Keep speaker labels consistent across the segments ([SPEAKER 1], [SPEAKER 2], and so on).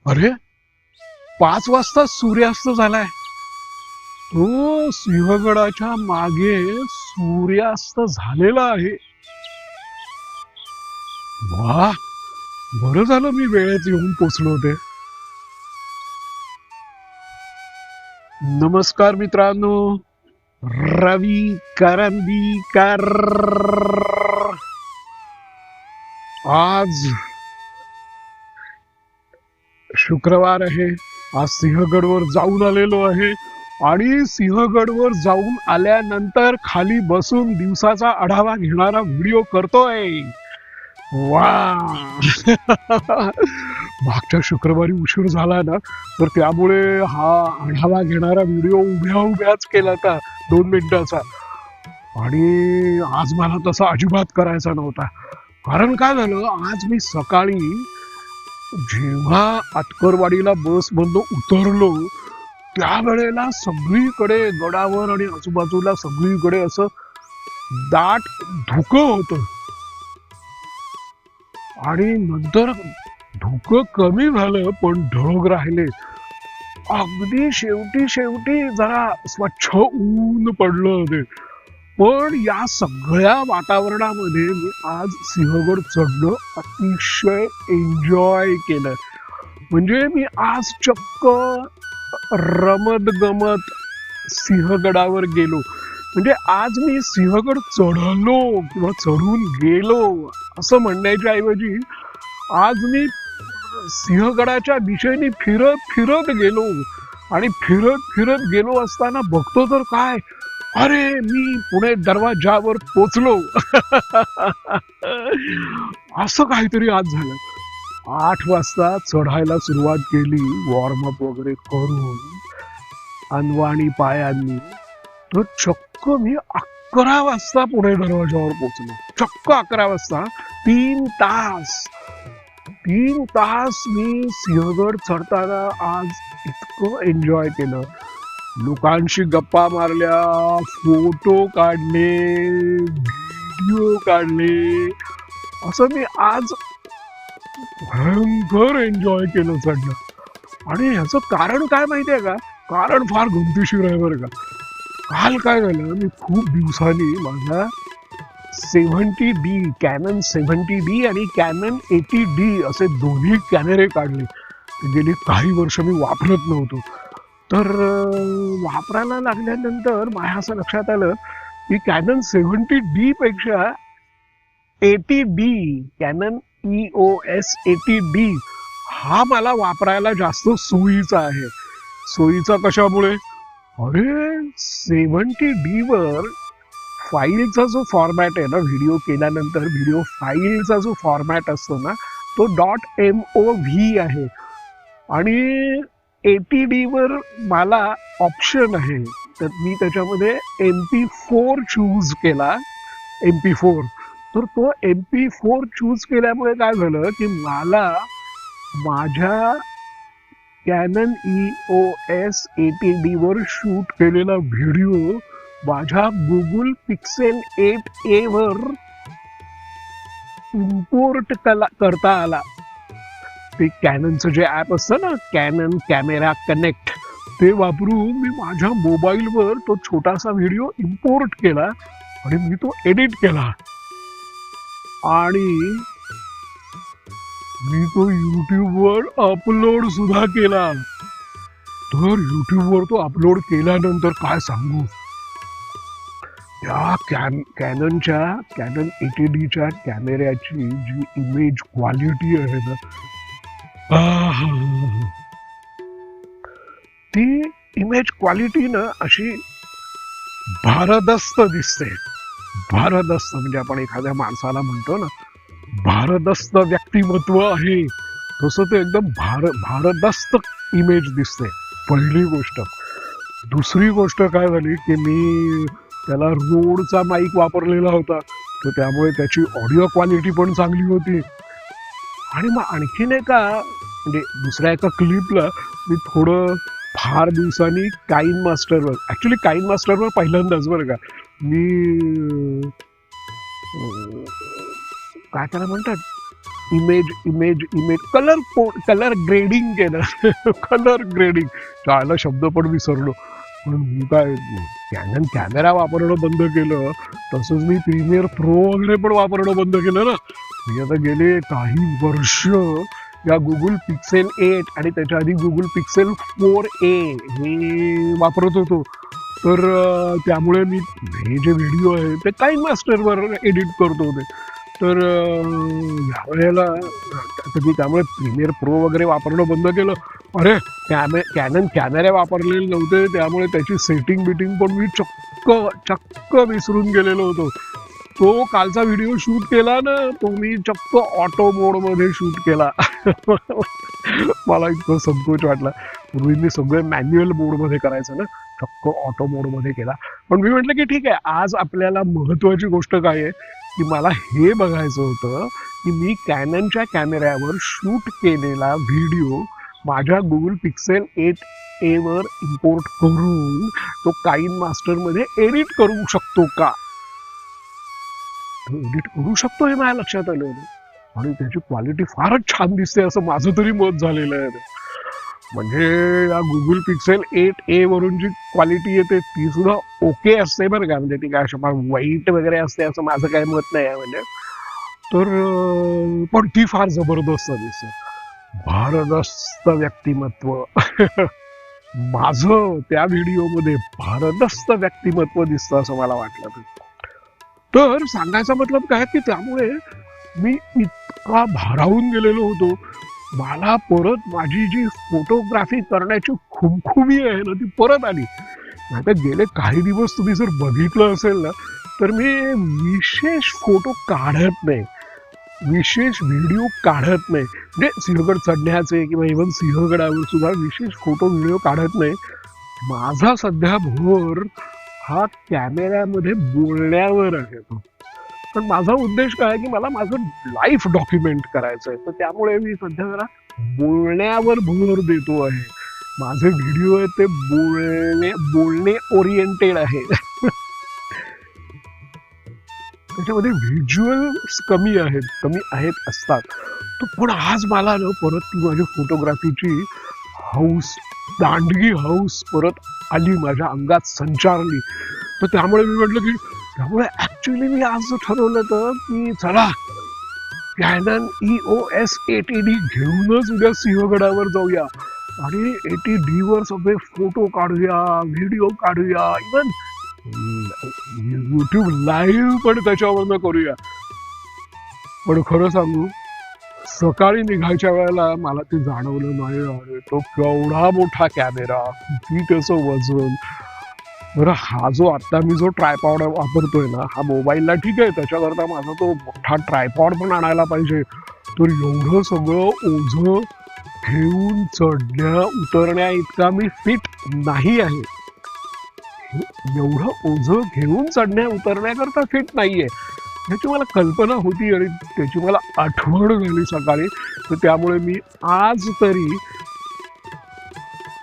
[SPEAKER 1] अरे 5 वाजता सूर्यास्त झालाय. तो सिंहगडाच्या मागे सूर्यास्त झालेला आहे. वा, बरं झालं मी वेळेत येऊन पोचलो होते. नमस्कार मित्रांनो, रवी करंदीकर. आज शुक्रवार आहे. आज सिंहगडवर जाऊन आलेलो आहे आणि सिंहगडवर जाऊन आल्यानंतर खाली बसून दिवसाचा आढावा घेणारा व्हिडिओ करतोय. वा मागच्या शुक्रवारी उशीर झाला ना, तर त्यामुळे हा आढावा घेणारा व्हिडिओ उभ्या उभ्याच केला होता 2 मिनिटाचा. आणि आज मला तसा अजिबात करायचा नव्हता. कारण काय झालं, आज मी सकाळी जेव्हा आतकरवाडीला बस मधून उतरलो त्यावेळेला सगळीकडे गडावर आणि आजूबाजूला सगळीकडे असं दाट धुकं होतं. आणि नंतर धुकं कमी झालं पण ढग राहिले. अगदी शेवटी शेवटी जरा स्वच्छ ऊन पडलं होते. पण या सगळ्या वातावरणामध्ये मी आज सिंहगड चढणं अतिशय एन्जॉय केलं. म्हणजे मी आज चक्क रमत गमत सिंहगडावर गेलो. म्हणजे आज मी सिंहगड चढलो किंवा चढून गेलो असं म्हणण्याच्या ऐवजी आज मी सिंहगडाच्या दिशेने फिरत फिरत गेलो. आणि फिरत फिरत गेलो असताना बघतो तर काय, अरे मी पुणे दरवाजावर पोचलो. असं काहीतरी आज झालं. 8 वाजता चढायला सुरुवात केली, वॉर्मअप वगैरे करून अनवाणी पायांनी. तर चक्क मी 11 वाजता पुणे दरवाजावर पोचलो. चक्क 11 वाजता. 3 तास मी सिंहगड चढताना आज इतकं एन्जॉय केलं. लोकांशी गप्पा मारल्या, फोटो काढले, व्हिडिओ काढले. असं मी आज भयंकर एन्जॉय केलं चढणं. आणि ह्याचं कारण काय माहितीये का? कारण फार गमतीशीर आहे बरं का. काल काय झालं, मी खूप दिवसांनी माझा 70D कॅनन 70D आणि कॅनन 80D असे दोन्ही कॅमेरे काढले. गेली काही वर्ष मी वापरत नव्हतो. तर वापरायला लागल्यानंतर माझ्या असं लक्षात आलं की कॅनन 70D पेक्षा 80D कॅनन EOS 80D हा मला वापरायला जास्त सोयीचा आहे. सोयीचा कशामुळे? अरे 70D वर फाईलचा जो फॉर्मॅट आहे ना, व्हिडिओ केल्यानंतर व्हिडिओ फाईलचा जो फॉर्मॅट असतो ना, तो .mov आहे. आणि 80D वर मला ऑप्शन आहे, तर मी त्याच्यामध्ये MP4 चूज केला. MP4. तर तो MP4 चूज केल्यामुळे काय झालं की मला माझ्या कॅनन EOS 80D वर शूट केलेला व्हिडिओ माझ्या गुगल पिक्सेल 8a वर इम्पोर्ट करता आला. ते कॅननचं जे ॲप असतं ना, कॅनन कॅमेरा कनेक्ट, ते वापरून मी माझ्या मोबाईलवर तो छोटासा व्हिडिओ इम्पोर्ट केला आणि मी तो एडिट केला. आणि मी तो युट्यूबवर अपलोड सुद्धा केला. तर युट्यूबवर तो अपलोड केल्यानंतर काय सांगू, त्या कॅननच्या कॅनन 80Dच्या कॅमेऱ्याची जी इमेज क्वालिटी आहे ना, ती इमेज क्वालिटी ना अशी भारदस्त दिसते. भारदस्त म्हणजे आपण एखाद्या माणसाला म्हणतो ना, भारदस्त व्यक्तिमत्व आहे, तसं ते एकदम भारदस्त इमेज दिसते. पहिली गोष्ट. दुसरी गोष्ट काय झाली की मी त्याला रोडचा माईक वापरलेला होता, तर त्यामुळे त्याची ऑडिओ क्वालिटी पण चांगली होती. आणि मग आणखीन एका म्हणजे दुसऱ्या एका क्लिपला मी थोडं फार दिवसांनी काइन मास्टरवर, ॲक्च्युली काइन मास्टरवर पहिल्यांदाच बरं का, मी काय त्याला म्हणतात, image image image colour grading केलं कलर ग्रेडिंग चायला शब्द पण विसरलो. पण मी काय कॅनन कॅमेरा वापरणं बंद केलं, तसंच मी प्रीमियर प्रो वगैरे पण वापरणं बंद केलं ना. मी आता गेले काही वर्ष या गुगल पिक्सेल 8 आणि त्याच्या आधी गुगल पिक्सेल 4a हे वापरत होतो. तर त्यामुळे मी हे जे व्हिडिओ आहे ते काइन मास्टरवर एडिट करतो होते. तर यावेळेला त्यामुळे प्रीमियर प्रो वगैरे वापरणं बंद केलं. अरे कॅनन कॅमेरे वापरलेले नव्हते, त्यामुळे त्याची सेटिंग बिटिंग पण मी चक्क विसरून गेलेलो होतो. तो कालचा व्हिडिओ शूट केला ना, तो मी चक्क ऑटो मोड मध्ये शूट केला. मला इतकं संकोच वाटला. पूर्वी मी सगळे मॅन्युअल मोड मध्ये करायचं ना, चक्क ऑटो मोड मध्ये केला. पण मी म्हटलं की ठीक आहे, आज आपल्याला महत्वाची गोष्ट काय आहे की मला हे बघायचं होतं की मी कॅननच्या कॅमेऱ्यावर शूट केलेला व्हिडिओ माझ्या गुगल पिक्सेल 8a वर इम्पोर्ट करून तो काइन मास्टर मध्ये एडिट करू शकतो का. एडिट करू शकतो हे माझ्या लक्षात आलं आणि त्याची क्वालिटी फारच छान दिसते असं माझं तरी मत झालेलं आहे. म्हणजे या गुगल पिक्सेल 8a वरून जी क्वालिटी येते ती सुद्धा ओके असते बरं का. म्हणजे ती काय अशा वाईट वगैरे असते असं माझं काही मत नाही आहे. म्हणजे तर पण ती फार जबरदस्त दिसते. भारदस्त व्यक्तिमत्व. माझं त्या व्हिडिओमध्ये भारदस्त व्यक्तिमत्व दिसतं असं मला वाटलं. तर सांगायचा मतलब काय की त्यामुळे मी इतका भारावून गेलेलो होतो. मला परत माझी जी फोटोग्राफी करण्याची खुमखुमी आहे ना ती परत आली. आता गेले काही दिवस तुम्ही जर बघितलं असेल ना तर मी विशेष फोटो काढत नाही, विशेष व्हिडिओ काढत नाही. म्हणजे सिंहगड चढण्याचे किंवा इव्हन सिंहगडावर सुद्धा विशेष फोटो व्हिडिओ काढत नाही. माझा सध्या भर हा कॅमेऱ्यामध्ये बोलण्यावर आहे. पण माझा उद्देश काय की मला माझं लाईफ डॉक्युमेंट करायचं आहे. तर त्यामुळे मी सध्या जरा बोलण्यावर भर देतो आहे. माझे व्हिडिओ आहे ते बोलणे ओरिएंटेड आहे. त्याच्यामध्ये व्हिज्युअल्स कमी आहेत असतात. पण आज मला ना परत ती माझी फोटोग्राफीची हौस, दांडगी हौस परत आली, माझ्या अंगात संचारली. तर त्यामुळे मी म्हटलं की त्यामुळे ऍक्च्युली मी आज ठरवलं होतं की चला कॅनन EOS 80D घेऊनच उद्या सिंहगडावर जाऊया आणि 80D वर सगळे फोटो काढूया, व्हिडिओ काढूया, इव्हन युट्यूब लाईव्ह पण त्याच्यावरनं करूया. पण खरं सांगू, सकाळी निघायच्या वेळेला मला ते जाणवलं नाही. अरे तो केवढा मोठा कॅमेरा, किती त्याचं वजन. बरं हा जो आता मी जो ट्रायपॉड वापरतोय ना, हा मोबाईलला ठीक आहे, त्याच्याकरता माझा तो मोठा ट्रायपॉड पण आणायला पाहिजे. तर एवढं सगळं ओझं घेऊन चढण्या उतरण्या इतका मी फिट नाही आहे. एवढं ओझं घेऊन चढण्या उतरण्याकरता फिट नाहीये याची मला कल्पना होती आणि त्याची मला आठवण झाली सकाळी. तर त्यामुळे मी आज तरी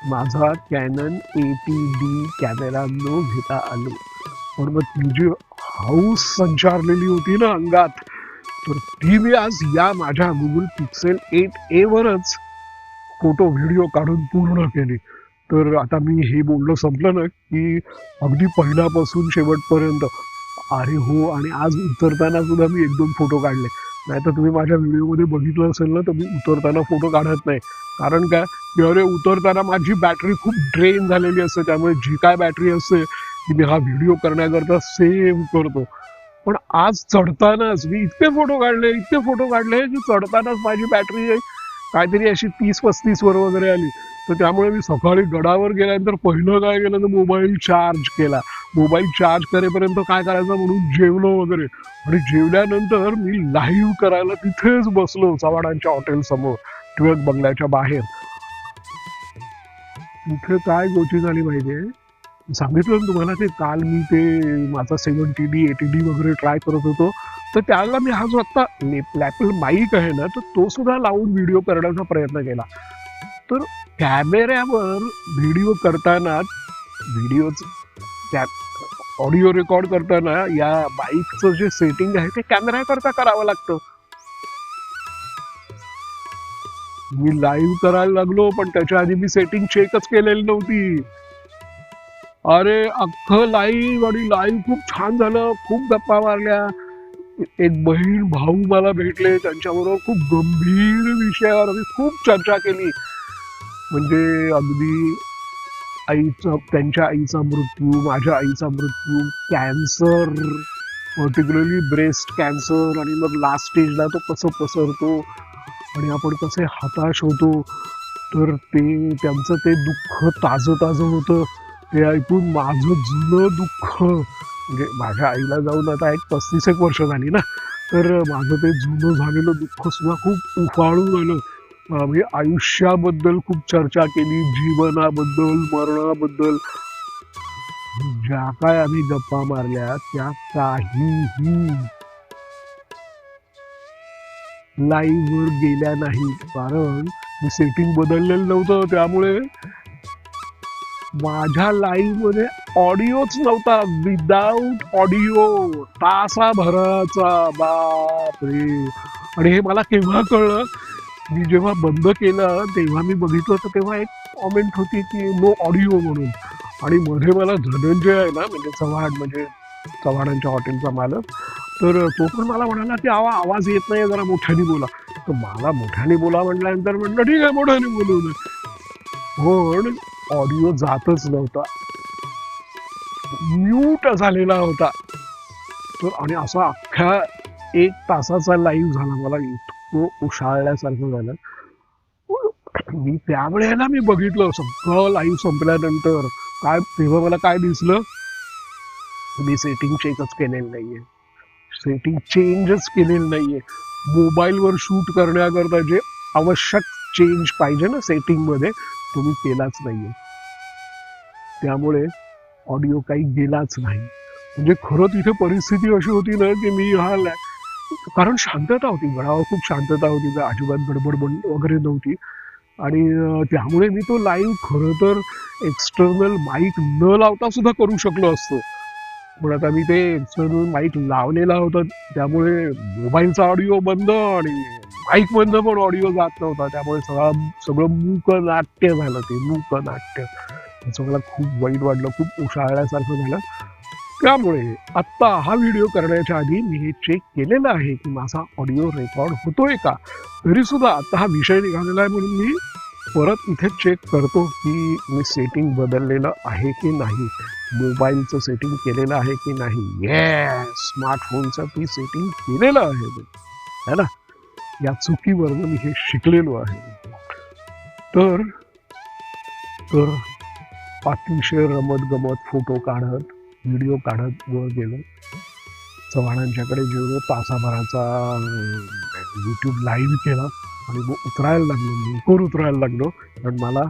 [SPEAKER 1] माझा कॅनन 80D कॅमेरा न घेता आलो. पण मग ती जी हौस संचारलेली होती ना अंगात, तर ती मी आज या माझ्या गुगल पिक्सेल 8a वरच फोटो व्हिडिओ काढून पूर्ण केली. तर आता मी हे बोलणं संपलं ना की अगदी पहिल्यापासून शेवटपर्यंत अरे हो. आणि आज उतरताना सुद्धा मी 1-2 फोटो काढले. नाही तर तुम्ही माझ्या व्हिडिओमध्ये बघितलं असेल ना तर मी उतरताना फोटो काढत नाही. कारण काय की अरे उतरताना माझी बॅटरी खूप ड्रेन झालेली असते. त्यामुळे जी काय बॅटरी असते ती मी हा व्हिडिओ करण्याकरता सेव्ह करतो. पण आज चढतानाच मी इतके फोटो काढले की चढतानाच माझी बॅटरी काहीतरी अशी 30-35 वर वगैरे आली. तर त्यामुळे मी सकाळी गडावर गेल्यानंतर पहिलं काय केलं तर मोबाईल चार्ज केला. मोबाईल चार्ज करेपर्यंत काय करायचं म्हणून जेवलो वगैरे. आणि जेवल्यानंतर मी लाईव्ह करायला तिथेच बसलो चव्हाणांच्या हॉटेल समोर, टिळक बंगल्याच्या बाहेर. तिथे काय गोष्टी झाली माहितीये, सांगितलं ना तुम्हाला ते काल मी ते माझा 70D 80D वगैरे ट्राय करत होतो. तर त्याला मी हा जो आता ॲपल माईक आहे ना, तर तो सुद्धा लावून व्हिडिओ करण्याचा प्रयत्न केला. तर कॅमेऱ्यावर व्हिडिओ करताना त्या ऑडिओ रेकॉर्ड करताना या बाईकचं जे सेटिंग आहे ते कॅमेऱ्याकरता करावं लागतं. मी लाईव्ह करायला लागलो, पण त्याच्या आधी मी सेटिंग चेकच केलेली नव्हती. अरे अख्खं लाईव्ह, आणि लाईव्ह खूप छान झालं, खूप गप्पा मारल्या. एक बहीण भाऊ मला भेटले, त्यांच्याबरोबर खूप गंभीर विषयावर आम्ही खूप चर्चा केली. म्हणजे अगदी त्यांच्या आईचा मृत्यू, माझ्या आईचा मृत्यू, कॅन्सर, पर्टिक्युलरली ब्रेस्ट कॅन्सर, आणि मग लास्ट स्टेजला तो कसं पसरतो आणि आपण कसे हताश होतो. तर त्यांचं ते दुःख ताजं ताजं होतं. ते ऐकून माझं जुनं दुःख, म्हणजे माझ्या आईला जाऊन आता 35 वर्ष झाली ना, तर माझं ते जुनं झालेलं दुःख सुद्धा खूप उफाळून आलं. आम्ही आयुष्याबद्दल खूप चर्चा केली, जीवनाबद्दल, मरणाबद्दल. ज्या काय आम्ही गप्पा मारल्या त्या काहीही लाईव्ह वर गेल्या नाहीत, कारण मी सेटिंग बदललेलं नव्हतं. त्यामुळे माझ्या लाईव्ह मध्ये ऑडिओच नव्हता, विदाऊट ऑडिओ, तासाभराचा. बापरे! आणि हे मला केव्हा कळलं, मी जेव्हा बंद केलं तेव्हा मी बघितलं, तर तेव्हा एक कॉमेंट होती की नो ऑडिओ म्हणून. आणि मध्ये मला धनंजय आहे ना, म्हणजे चव्हाण, म्हणजे चव्हाणांच्या हॉटेलचा मालक, तर तो पण मला म्हणाला की आवाज येत नाही, जरा मोठ्याने बोला. तर मला मोठ्याने बोला म्हटल्यानंतर म्हटलं ठीक आहे, मोठ्याने बोलू दे. पण ऑडिओ जातच नव्हता, म्यूट झालेला होता. तर आणि असा अख्ख्या 1 तासाचा लाईव्ह झाला. मला इतकं उशाळल्यासारखं झालं. मी त्यावेळेला मी बघितलं सगळं लाईव्ह संपल्यानंतर, काय तेव्हा मला काय दिसलं, मी सेटिंग चेकच केलेलं नाहीये, सेटिंग चेंजच केलेलं नाहीये. मोबाईलवर शूट करण्याकरता जे आवश्यक चेंज पाहिजे ना सेटिंग मध्ये, तो मी केलाच नाहीये. त्यामुळे ऑडिओ काही गेलाच नाही. म्हणजे खरं तिथे परिस्थिती अशी होती ना की मी कारण शांतता होती, गडावर खूप शांतता होती, अजिबात गडबड वगैरे नव्हती. आणि त्यामुळे मी तो लाईव्ह खरं तर एक्सटर्नल माईक न लावता सुद्धा करू शकलो असतो. पण आता मी ते एक्सटर्नल माईक लावलेला होता, त्यामुळे मोबाईलचा ऑडिओ बंद आणि माईक बंद, पण ऑडिओ जात नव्हता. त्यामुळे सगळं मूकनाट्य झालं, ते मूकनाट्य. त्याचं मला खूप वाईट वाटलं, खूप उशाळल्यासारखं झालं. त्यामुळे आत्ता हा व्हिडिओ करण्याच्या आधी मी हे चेक केलेलं आहे की माझा ऑडिओ रेकॉर्ड होतोय का. तरी सुद्धा आता हा विषय निघालेला आहे म्हणून मी परत इथे चेक करतो की मी सेटिंग बदललेलं आहे की नाही, मोबाईलचं सेटिंग केलेलं आहे की नाही. येस, स्मार्टफोनचं मी सेटिंग केलेलं आहे ना. या चुकीवर मी हे शिकलेलो आहे. तर अतिशय रमत गमत फोटो काढत, व्हिडिओ काढत वर गेलो. चव्हाणांच्याकडे जेवढं तासाभराचा यूट्यूब लाईव्ह केला आणि मग उतरायला लागलो, लवकर उतरायला लागलो, कारण मला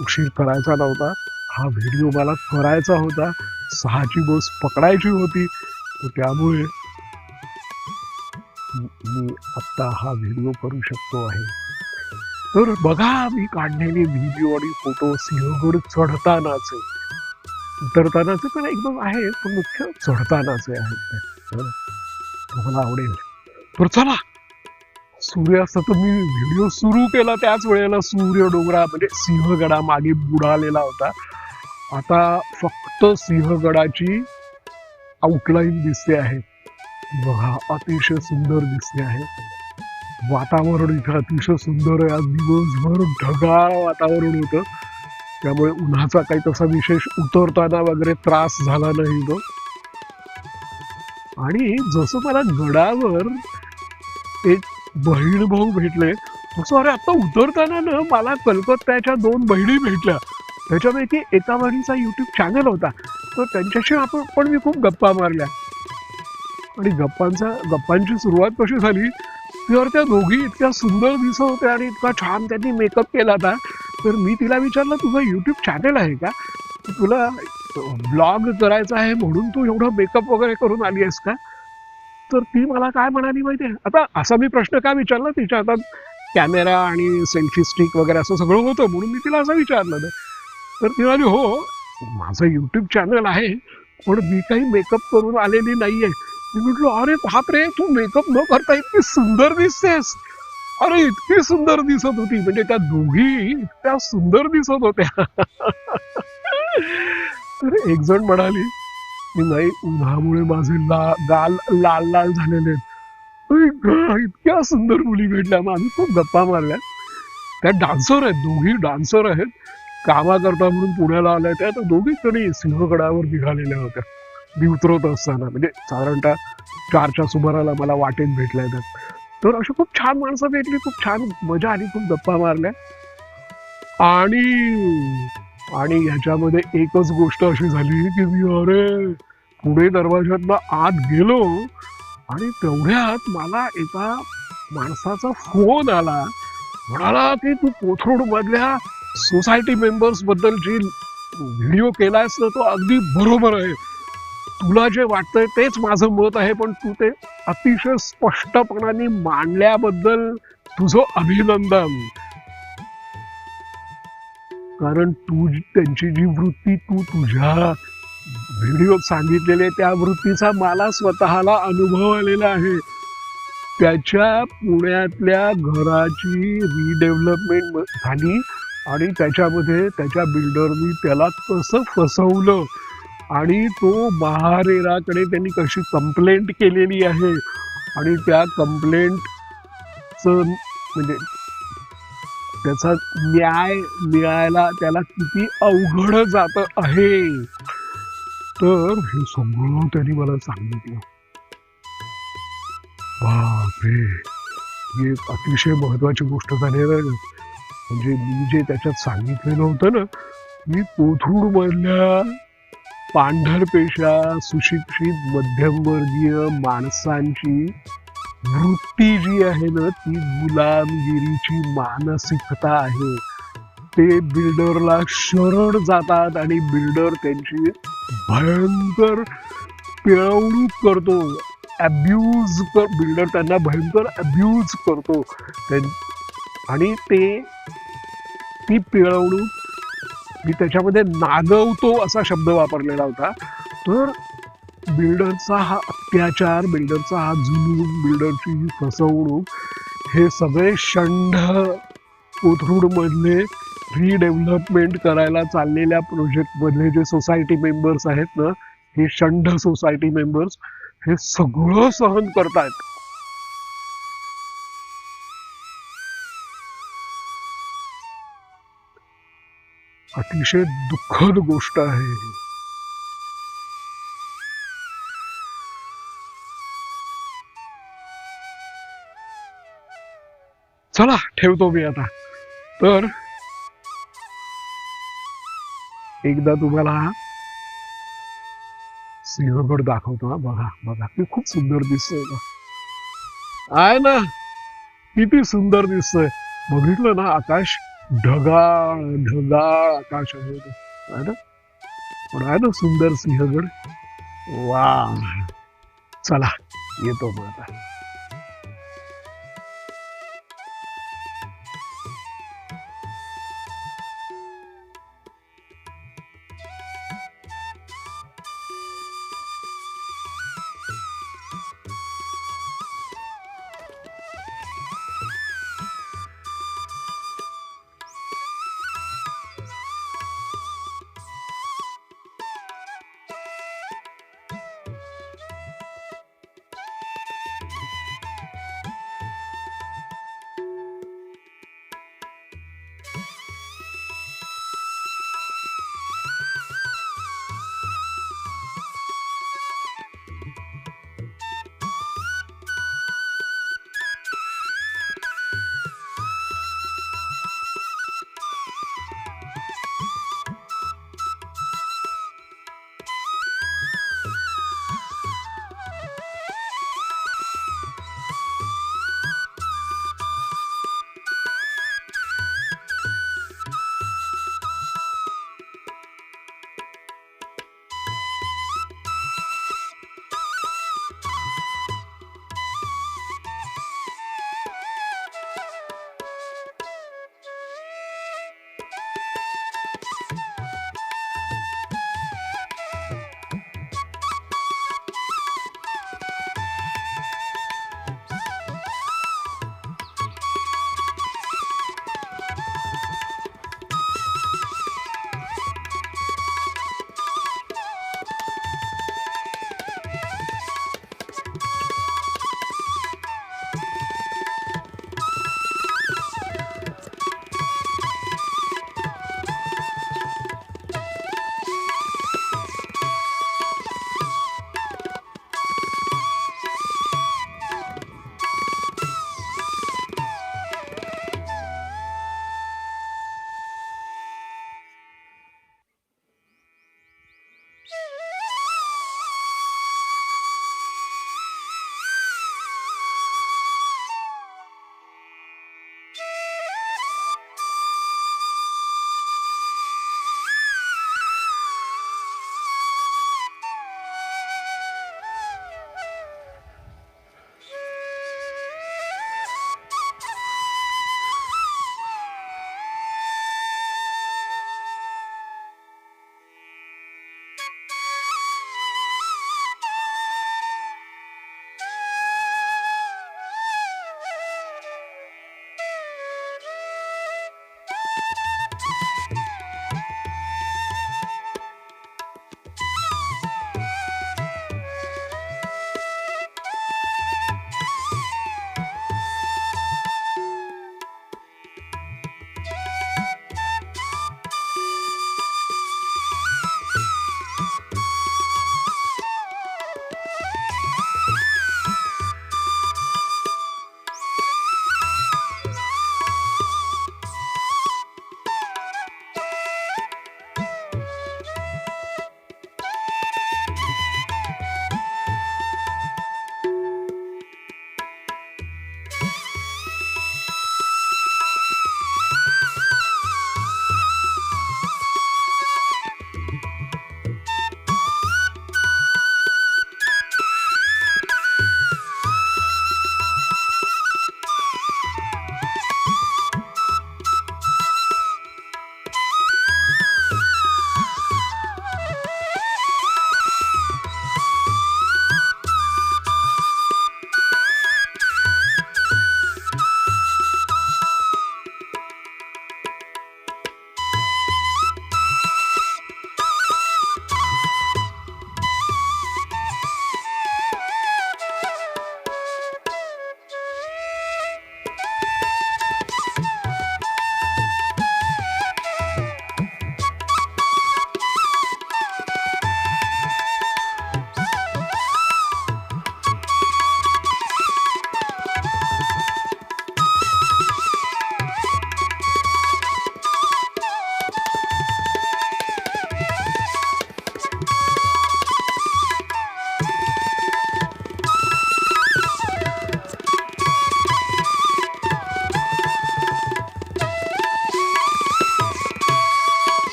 [SPEAKER 1] उशीर करायचा नव्हता. हा व्हिडिओ मला करायचा होता, 6ची बस पकडायची होती. तर त्यामुळे मी आत्ता हा व्हिडिओ करू शकतो आहे. तर बघा, मी काढलेले व्हिडिओ आणि फोटो सिंहगड चढतानाचे, उतरतानाचे पण एकदम आहे, पण मुख्य चढतानाचे आहेत. तुम्हाला आवडेल. तर चला, सूर्यास्त मी व्हिडिओ सुरू केला त्याच वेळेला सूर्य डोंगरा म्हणजे सिंहगडा मागे बुडालेला होता. आता फक्त सिंहगडाची आउटलाईन दिसते आहे. बघा, अतिशय सुंदर दिसते आहे. वातावरण इथं अतिशय सुंदर आहे. आज दिवसभर ढगाळ वातावरण होतं, त्यामुळे उन्हाचा काही तसा विशेष उतरताना वगैरे त्रास झाला नाही तो. आणि जसं मला गडावर एक बहीण भाऊ भेटले, तसं अरे आता उतरताना ना मला कलकत्त्याच्या 2 बहिणी भेटल्या. त्याच्यापैकी एका बहिणीचा युट्यूब चॅनल होता, तर त्यांच्याशी पण मी खूप गप्पा मारल्या. आणि गप्पांची सुरुवात कशी झाली, तर त्या दोघी इतक्या सुंदर दिसत होत्या आणि इतका छान त्यांनी मेकअप केला होता. तर मी तिला विचारलं, तुझं युट्यूब चॅनल आहे का, तुला ब्लॉग करायचा आहे म्हणून तू एवढं मेकअप वगैरे करून आली आहेस का. तर ती मला काय म्हणाली माहितीये, आता असा मी प्रश्न का विचारला, तिच्या हातात कॅमेरा आणि सेल्फी स्टिक वगैरे असं सगळं होतं म्हणून मी तिला असं विचारलं. तर ती म्हणाली, हो माझं युट्यूब चॅनल आहे, पण मी काही मेकअप करून आलेली नाहीये. मी म्हटलं, अरे बापरे, तू मेकअप न करता इतकी सुंदर दिसतेस. अरे इतकी सुंदर दिसत होती, म्हणजे त्या दोघी इतक्या सुंदर दिसत होत्या. तर एक जण म्हणाली की नाही, उन्हामुळे माझे गाल लाल लाल झालेले आहेत. अरे इतक्या सुंदर मुली भेटल्या, मग आम्ही खूप गप्पा मारल्या. त्या डान्सर आहेत, दोघी डान्सर आहेत, कामाकरता म्हणून पुण्याला आल्या त्या. तर दोघी तरी सिंहगडावर निघालेल्या होत्या. मी उतरवत असताना, म्हणजे साधारणतः 4च्या सुमाराला मला वाटेत भेटल्या त्या. तर अशी खूप छान माणसं भेटली, खूप छान मजा आली, खूप गप्पा मारल्या. आणि आणि ह्याच्यामध्ये एकच गोष्ट अशी झाली की मी अरे पुढे दरवाज्यातनं आत गेलो, आणि तेवढ्यात मला एका माणसाचा फोन आला. म्हणाला की तू कोथरूड मधल्या सोसायटी मेंबर्स बद्दल जी व्हिडिओ केलायस ना, तो अगदी बरोबर आहे. तुला जे वाटतंय तेच माझं मत आहे, पण तू ते अतिशय स्पष्टपणाने मांडल्याबद्दल तुझं अभिनंदन. कारण तू त्यांची जी वृत्ती तू तुझ्या व्हिडिओत सांगितलेले, त्या वृत्तीचा मला स्वतःला अनुभव आलेला आहे. त्याच्या पुण्यातल्या घराची रिडेव्हलपमेंट झाली, आणि त्याच्यामध्ये त्याच्या बिल्डरनी त्याला कसं फसवलं, आणि तो महारेराकडे त्यांनी कशी कंप्लेंट केलेली आहे, आणि त्या कंप्लेंटचं म्हणजे त्याचा न्याय मिळायला त्याला किती अवघड जात आहे. तर हे सगळं त्यांनी मला सांगितलं. बापरे, ही एक अतिशय महत्वाची गोष्ट झाली आहे. म्हणजे मी जे त्याच्यात सांगितलेलं होतं ना, की कोथरूड मधल्या पांढरपेशा सुशिक्षित मध्यमवर्गीय माणसांची वृत्ती जी आहे ना, ती गुलामगिरीची मानसिकता आहे. ते बिल्डरला शरण जातात, आणि बिल्डर त्यांची भयंकर पिळवणूक करतो, बिल्डर त्यांना भयंकर अब्यूज करतो. आणि ती पिळवणूक, मी त्याच्यामध्ये नागवतो असा शब्द वापरलेला होता. तर बिल्डरचा हा अत्याचार, बिल्डरचा हा जुलूम, बिल्डरची ही फसवणूक, हे सगळे षंढ कोथरूड मधले रिडेव्हलपमेंट करायला चाललेल्या प्रोजेक्ट मधले जे सोसायटी मेंबर्स आहेत ना, हे षंढ सोसायटी मेंबर्स हे सगळं सहन करतायत. अतिशय दुःखद गोष्ट आहे ही. चला ठेवतो मी आता. तर एकदा तुम्हाला सिंहगड दाखवतो. हा बघा बघा, ते खूप सुंदर दिसतोय ना, आहे ना, किती सुंदर दिसतोय. बघितलं ना, आकाश ढगाळ ढगाळ आकाश आहे ते. आहे ना, पण आहे ना सुंदर सिंहगड. वा, चला येतो मग आता.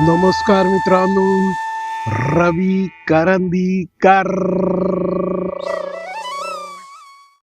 [SPEAKER 1] नमस्कार मित्रांनो, रवी करंदीकर